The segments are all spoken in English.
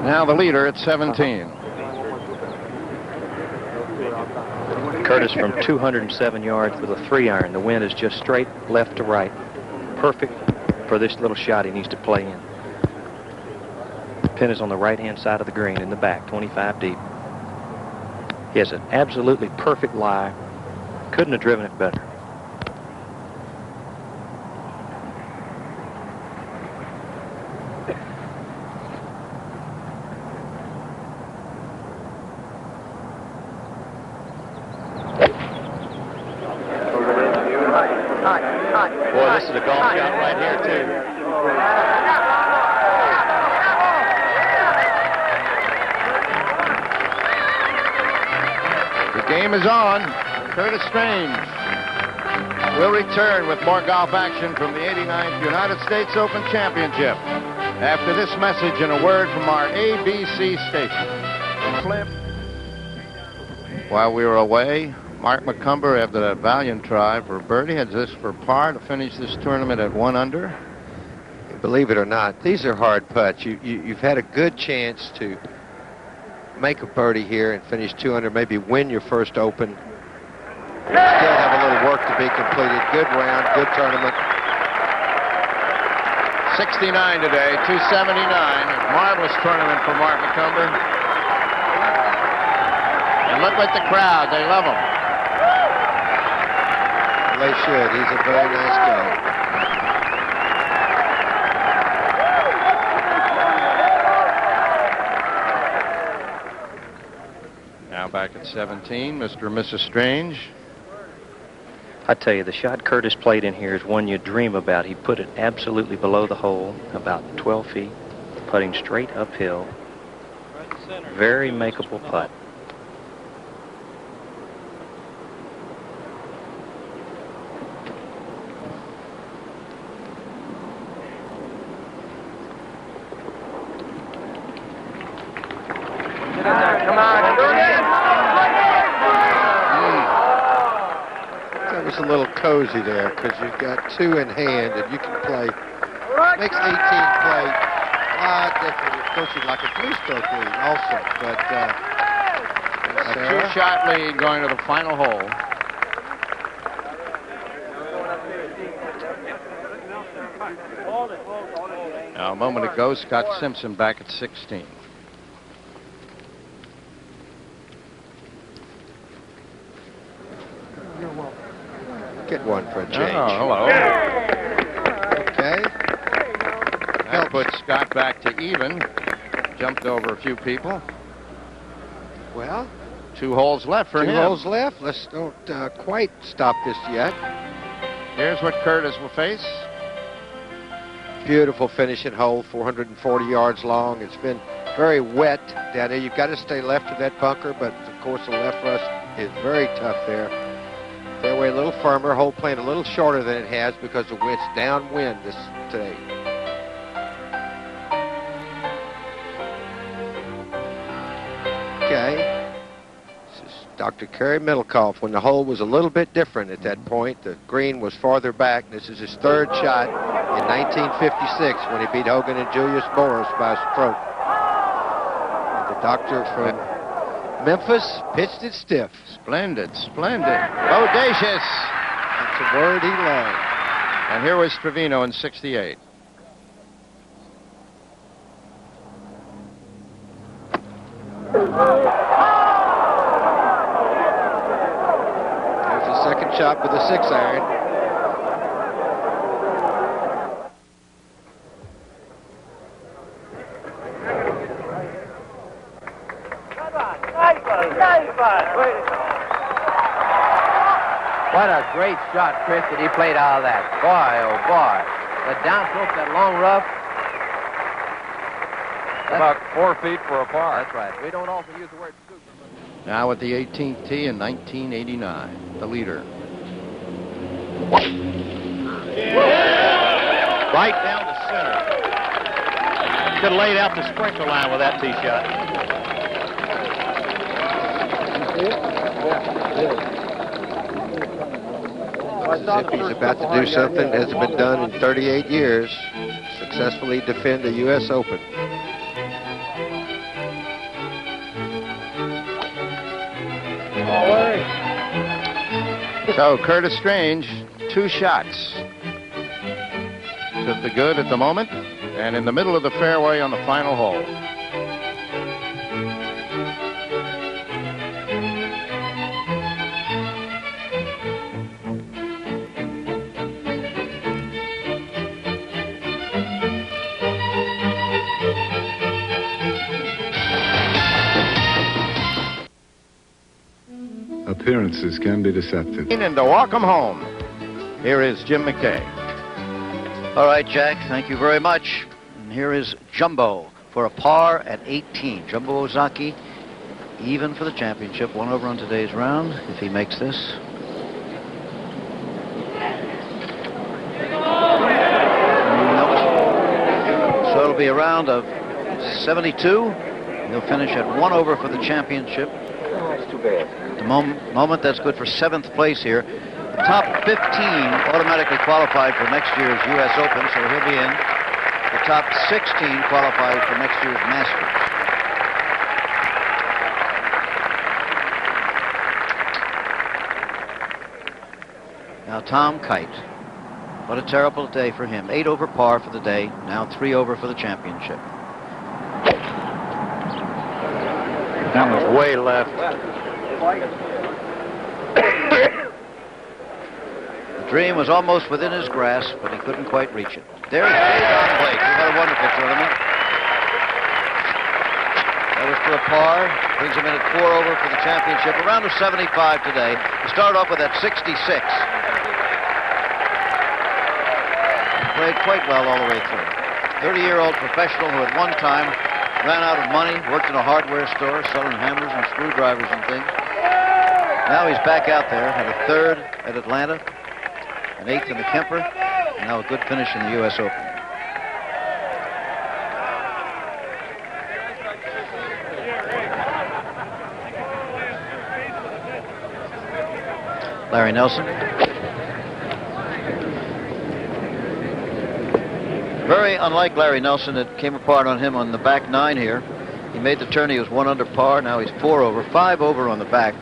Now the leader at 17. Curtis from 207 yards with a 3-iron. The wind is just straight left to right. Perfect for this little shot he needs to play in. The pin is on the right-hand side of the green in the back, 25 deep. He has an absolutely perfect lie. Couldn't have driven it better. Boy, this is a golf shot right here, too. The game is on. Curtis Strange will return with more golf action from the 89th United States Open Championship after this message and a word from our ABC station. While we were away, Mark McCumber, after that valiant try for birdie, has this for par to finish this tournament at 1 under. Believe it or not, these are hard putts. You've had a good chance to make a birdie here and finish 2 under, maybe win your first Open. Still have a little work to be completed. Good round, good tournament. 69 today, 279. Marvelous tournament for Mark McCumber. And look at the crowd, they love him. They should. He's a very nice guy. Now back at 17, Mr. and Mrs. Strange. I tell you, the shot Curtis played in here is one you dream about. He put it absolutely below the hole, about 12 feet, putting straight uphill. Very makeable putt. Come on, do it. That was a little cozy there because you've got 2 in hand and you can play. Makes 18 play a lot different. Of course, you'd like a 3-stroke lead also, but A 2-shot lead going to the final hole. Now, a moment ago, Scott Simpson back at 16. get one for a change. Oh, hello. Okay. That puts Scott back to even. Jumped over a few people. Well, 2 holes left for him. 2 holes left. Let's don't quite stop this yet. Here's what Curtis will face. Beautiful finishing hole, 440 yards long. It's been very wet down there. You've got to stay left of that bunker, but of course the left rust is very tough there. Fairway a little firmer, hole playing a little shorter than it has because the wind's downwind today. Okay. This is Dr. Kerry Middlecoff. When the hole was a little bit different at that point, the green was farther back. This is his 3rd shot in 1956 when he beat Hogan and Julius Boris by a stroke. And the doctor from Memphis pitched it stiff. Splendid, splendid. Bodacious. That's a word he loved. And here was Trevino in 68. There's a second shot with a 6-iron. What a great shot, Chris, that he played all that. Boy, oh boy. The downslope, that long rough. About 4 feet for a par. That's right. We don't often use the word scoop. Now at the 18th tee in 1989, the leader. Right down the center. Could have laid out the sprinkler line with that tee shot. As if he's about to do something that hasn't been done in 38 years, successfully defend the U.S. Open. So Curtis Strange, 2 shots to the good at the moment, and in the middle of the fairway on the final hole. Appearances can be deceptive. And to walk him home, here is Jim McKay. All right, Jack, thank you very much. And here is Jumbo for a par at 18. Jumbo Ozaki, even for the championship. 1 over on today's round, if he makes this. No. So it'll be a round of 72. He'll finish at 1 over for the championship. That's too bad. The moment that's good for 7th place here. The top 15 automatically qualified for next year's U.S. Open, so he'll be in. The top 16 qualified for next year's Masters. Now Tom Kite. What a terrible day for him. 8 over par for the day. Now 3 over for the championship. That was way left. The dream was almost within his grasp, but he couldn't quite reach it. There's Don Blake. He's had a wonderful tournament. That was for a par. Brings him in at 4 over for the championship. A round of 75 today. He started off with that 66. He played quite well all the way through. 30-year-old professional who at one time ran out of money, worked in a hardware store selling hammers and screwdrivers and things. Now he's back out there, had a 3rd at Atlanta, an 8th in the Kemper, and now a good finish in the U.S. Open. Larry Nelson. Very unlike Larry Nelson, it came apart on him on the back 9 here. He made the turn, he was 1 under par, now he's 4 over, 5 over on the back.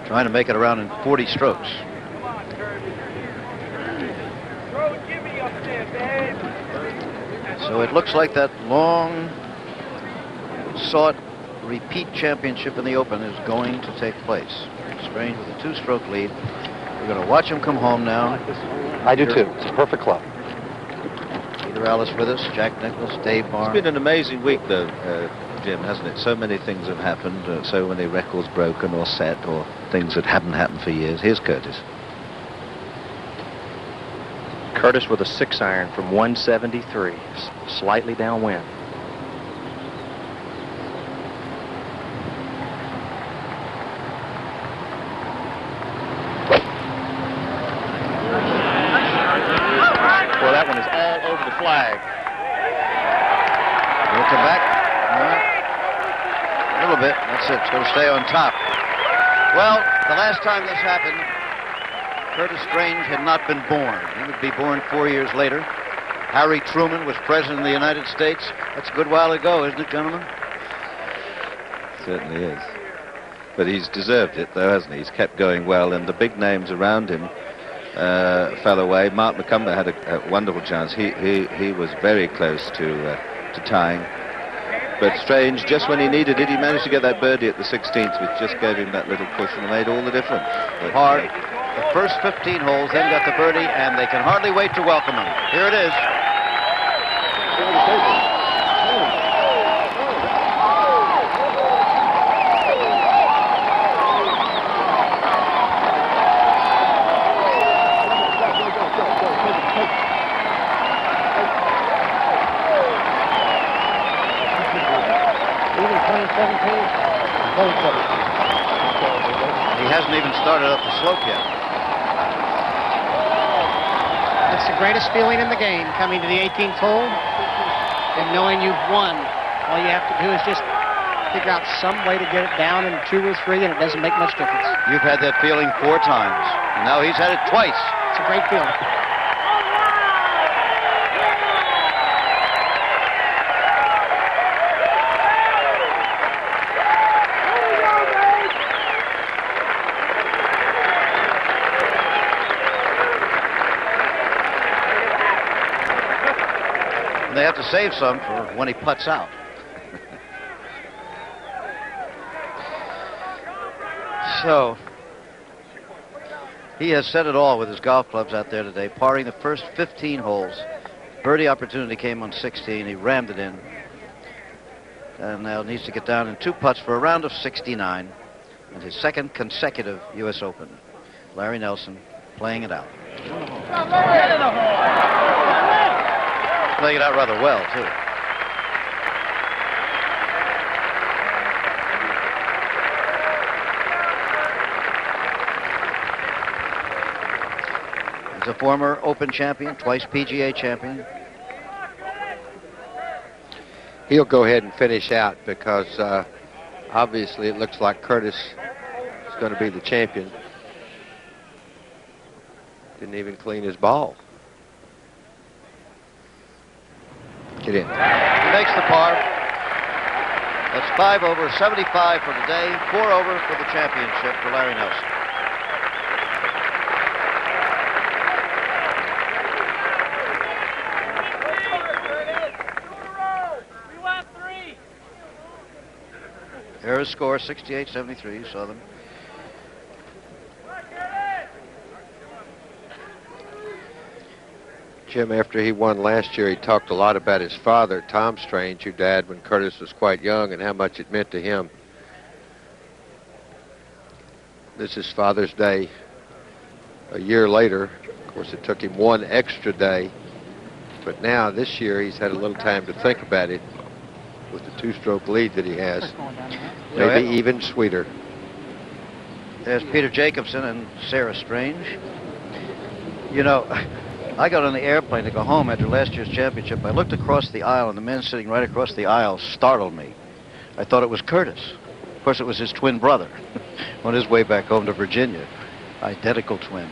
Trying to make it around in 40 strokes. So it looks like that long sought repeat championship in the Open is going to take place. Strange with a 2-stroke lead. We're going to watch him come home now. I do too. It's a perfect club. Peter Ellis with us, Jack Nicklaus, Dave Barr. It's been an amazing week, though, Jim, hasn't it? So many things have happened, so many records broken or set, or things that haven't happened for years. Here's Curtis. Curtis with a 6-iron from 173, slightly downwind. Well, that one is all over the flag. Will come back. A little bit. That's it. It's going to stay on top. Well, the last time this happened, Curtis Strange had not been born. He would be born 4 years later. Harry Truman was president of the United States. That's a good while ago, isn't it, gentlemen? Certainly is. But he's deserved it, though, hasn't he? He's kept going well, and the big names around him fell away. Mark McCumber had a wonderful chance. He was very close to tying. But Strange, just when he needed it, he managed to get that birdie at the 16th, which just gave him that little push and made all the difference. But Hard. The first 15 holes, then got the birdie, and they can hardly wait to welcome him. Here it is. He hasn't even started up the slope yet. It's the greatest feeling in the game, coming to the 18th hole and knowing you've won. All you have to do is just figure out some way to get it down in 2 or 3, and it doesn't make much difference. You've had that feeling 4 times, and now he's had it twice. It's a great feeling. And they have to save some for when he putts out. So, he has said it all with his golf clubs out there today, parring the first 15 holes. Birdie opportunity came on 16. He rammed it in. And now needs to get down in 2 putts for a round of 69. And his second consecutive U.S. Open. Larry Nelson playing it out. Playing it out rather well, too. He's a former Open champion, twice PGA champion. He'll go ahead and finish out because obviously it looks like Curtis is going to be the champion. Didn't even clean his ball. Get in. He makes the par. That's 5 over, 75 for the day, 4 over for the championship for Larry Nelson. There's score, 68-73. You saw them. Jim, after he won last year, he talked a lot about his father, Tom Strange, who died when Curtis was quite young, and how much it meant to him. This is Father's Day a year later. Of course, it took him 1 extra day. But now, this year, he's had a little time to think about it with the 2-stroke lead that he has. Maybe even sweeter. There's Peter Jacobsen and Sarah Strange. You know, I got on the airplane to go home after last year's championship. I looked across the aisle, and the man sitting right across the aisle startled me. I thought it was Curtis. Of course, it was his twin brother on his way back home to Virginia. Identical twin.